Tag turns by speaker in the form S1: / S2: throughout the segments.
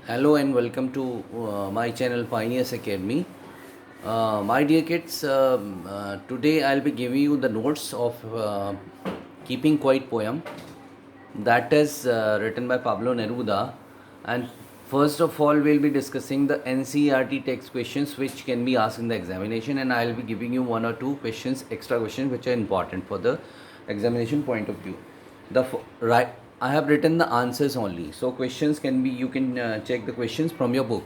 S1: Hello and welcome to my channel Pioneers Academy. My dear kids, today I'll be giving you the notes of Keeping Quiet poem that is written by Pablo Neruda. And first of all, we'll be discussing the NCERT text questions which can be asked in the examination, and I'll be giving you one or two questions, extra questions, which are important for the examination point of view. Right, I have written the answers only, so questions can be, you can check the questions from your book.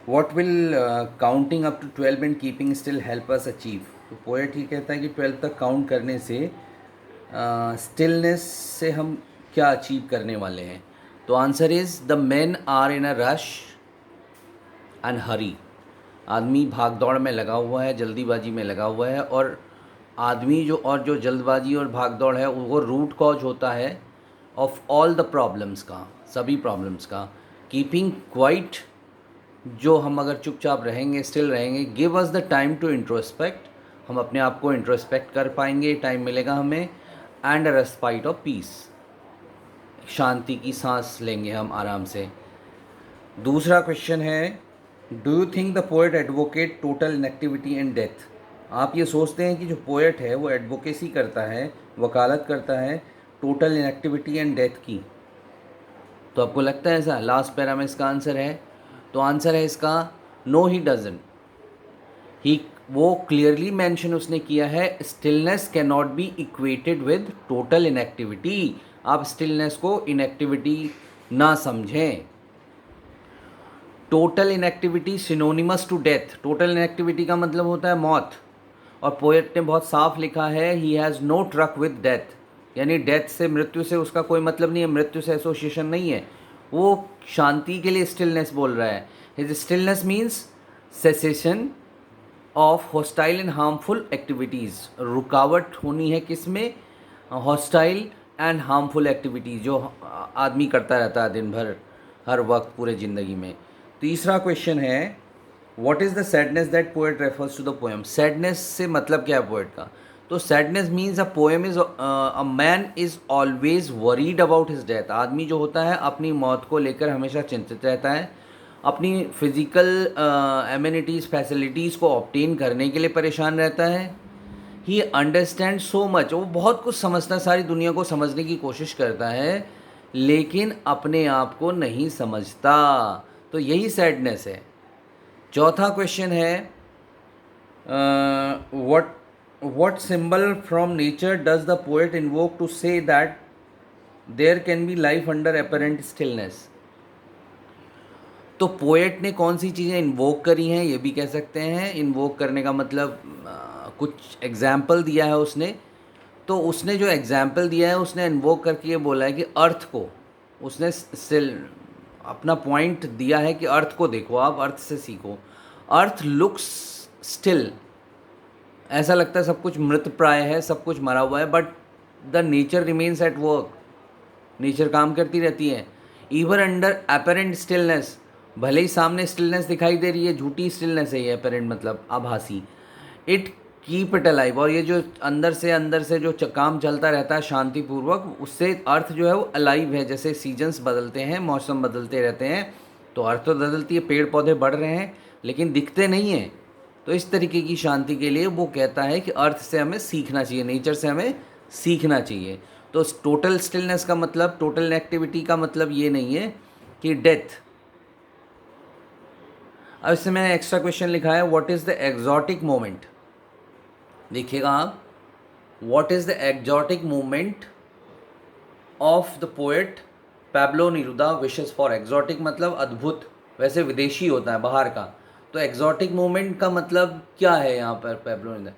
S1: What will counting up to 12 and keeping still help us achieve? तो poet ही कहता है कि 12 तक count करने से stillness से हम क्या अचीव करने वाले हैं. तो answer is the men are in a rush and hurry. आदमी भाग दौड़ में लगा हुआ है, जल्दीबाजी में लगा हुआ है, और आदमी जो जल्दबाजी और भाग दौड़ है वो रूट कॉज होता है ऑफ ऑल द प्रॉब्लम्स का, सभी प्रॉब्लम्स का. कीपिंग क्वाइट, जो हम अगर चुपचाप रहेंगे, स्टिल रहेंगे, give us the time to introspect, हम अपने आप को इंट्रोस्पेक्ट कर पाएंगे, टाइम मिलेगा हमें. And a respite of peace, शांति की सांस लेंगे हम आराम से. दूसरा क्वेश्चन है, do you think the poet advocate total inactivity and death? आप ये सोचते हैं कि जो पोएट है वो एडवोकेसी करता है, वकालत करता है टोटल इनएक्टिविटी एंड डेथ की? तो आपको लगता है ऐसा? लास्ट पैरा में इसका आंसर है. तो आंसर है इसका नो, ही डजंट. ही, वो क्लियरली मेंशन उसने किया है, stillness can not be equated with total inactivity. आप स्टिलनेस को इनएक्टिविटी ना समझें. Total inactivity synonymous to death. Total inactivity का मतलब होता है मौत, और पोएट ने बहुत साफ लिखा है, he has no truck with death, यानी डेथ से, मृत्यु से उसका कोई मतलब नहीं है, मृत्यु से एसोसिएशन नहीं है. वो शांति के लिए स्टिलनेस बोल रहा है. His stillness means cessation of hostile and harmful activities. रुकावट होनी है किस में? हॉस्टाइल एंड हार्मफुल एक्टिविटीज़ जो आदमी करता रहता है दिन भर, हर वक्त, पूरे ज़िंदगी में. तीसरा क्वेश्चन है, what is the sadness that poet refers to the poem? Sadness से मतलब क्या है पोएट का? तो sadness means a poem is a man is always worried about his death. आदमी जो होता है अपनी मौत को लेकर हमेशा चिंतित रहता है, अपनी फिजिकल एमिनिटीज़, फैसिलिटीज़ को ऑब्टेन करने के लिए परेशान रहता है. ही अंडरस्टैंड सो मच, वो बहुत कुछ समझता है, सारी दुनिया को समझने की कोशिश करता है, लेकिन अपने आप को नहीं समझता. तो यही सैडनेस है. चौथा क्वेश्चन है, what symbol from nature does the poet invoke to say that there can be life under apparent stillness? तो पोएट ने कौन सी चीज़ें इन्वोक करी हैं, ये भी कह सकते हैं. इन्वोक करने का मतलब कुछ एग्जाम्पल दिया है उसने. तो उसने जो एग्जाम्पल दिया है, उसने इन्वोक करके ये बोला है कि अर्थ को, उसने स्टिल अपना पॉइंट दिया है कि अर्थ को देखो, आप अर्थ से सीखो. अर्थ लुक्स स्टिल, ऐसा लगता है सब कुछ मृत प्राय है, सब कुछ मरा हुआ है, but the nature remains at work. Nature काम करती रहती है. इवन अंडर अपेरेंट स्टिलनेस, भले ही सामने स्टिलनेस दिखाई दे रही है, झूठी स्टिलनेस है ये, अपेरेंट मतलब आभासी. इट कीप इट अलाइव, और ये जो अंदर से जो काम चलता रहता है शांतिपूर्वक, उससे अर्थ जो है वो अलाइव है. जैसे सीजन्स बदलते हैं, मौसम बदलते रहते हैं, तो अर्थ तो बदलती है, पेड़ पौधे बढ़ रहे हैं लेकिन दिखते नहीं हैं. तो इस तरीके की शांति के लिए वो कहता है कि अर्थ से हमें सीखना चाहिए, नेचर से हमें सीखना चाहिए. तो टोटल स्टिलनेस का मतलब, टोटल एक्टिविटी का मतलब ये नहीं है कि डेथ. अब इससे मैंने एक्स्ट्रा क्वेश्चन लिखा है, what is the exotic moment? देखिएगा आप, what is the exotic moment of the poet Pablo Neruda wishes for? Exotic मतलब अद्भुत, वैसे विदेशी होता है, बाहर का. तो एक्जॉटिक मोमेंट का मतलब क्या है यहाँ पर पैब्लो नेरुदा?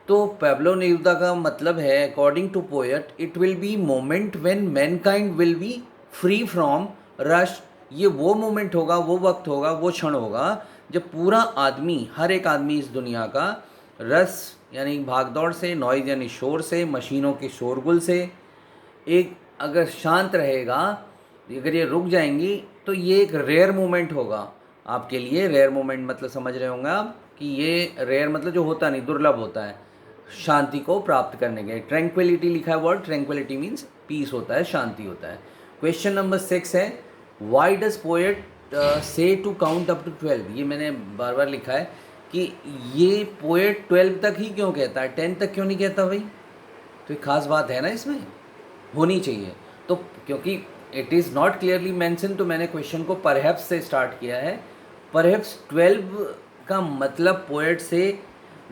S1: तो पैब्लो नेरुदा का मतलब है, according to poet, it will be moment when mankind will be free from rush. ये वो मोमेंट होगा, वो वक्त होगा, वो क्षण होगा जब पूरा आदमी, हर एक आदमी इस दुनिया का, रस यानी भागदौड़ से, नॉइज यानी शोर से, मशीनों के शोरगुल से, एक अगर शांत रहेगा, अगर ये रुक जाएंगी, तो ये एक रेयर मोमेंट होगा आपके लिए. रेयर मोमेंट मतलब समझ रहे होंगे आप कि ये रेयर मतलब जो होता नहीं, दुर्लभ होता है शांति को प्राप्त करने के. ट्रैंक्विलिटी लिखा है वर्ड, ट्रैंक्विलिटी मीन्स पीस होता है, शांति होता है. क्वेश्चन नंबर 6 है, वाई डज पोएट से टू काउंट अप टू 12। ये मैंने बार बार लिखा है कि ये पोएट 12 तक ही क्यों कहता है, 10 तक क्यों नहीं कहता भाई? तो एक खास बात है ना इसमें, होनी चाहिए। तो क्योंकि it is not clearly mention, तो मैंने क्वेश्चन को परहैप्स से स्टार्ट किया है। परहैप्स 12 का मतलब पोएट से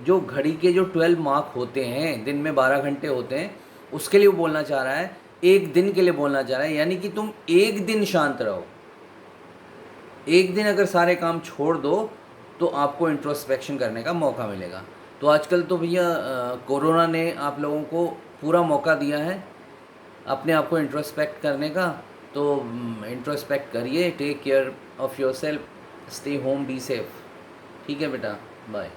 S1: जो घड़ी के जो 12 मार्क होते हैं, दिन में 12 घंटे होते हैं, उसके लिए वो बोलना चाह रहा है, एक दिन के लिए बोलना चाह रहा है। यानी कि तुम एक दिन शांत रहो, एक दिन अगर सारे काम छोड़ दो तो आपको इंट्रोस्पेक्शन करने का मौका मिलेगा। तो आजकल तो भैया कोरोना ने आप लोगों को पूरा मौका दिया है अपने आप को इंट्रोस्पेक्ट करने का। तो इंट्रोस्पेक्ट करिए, take care of your self, stay home, be safe. ठीक है बेटा, बाय।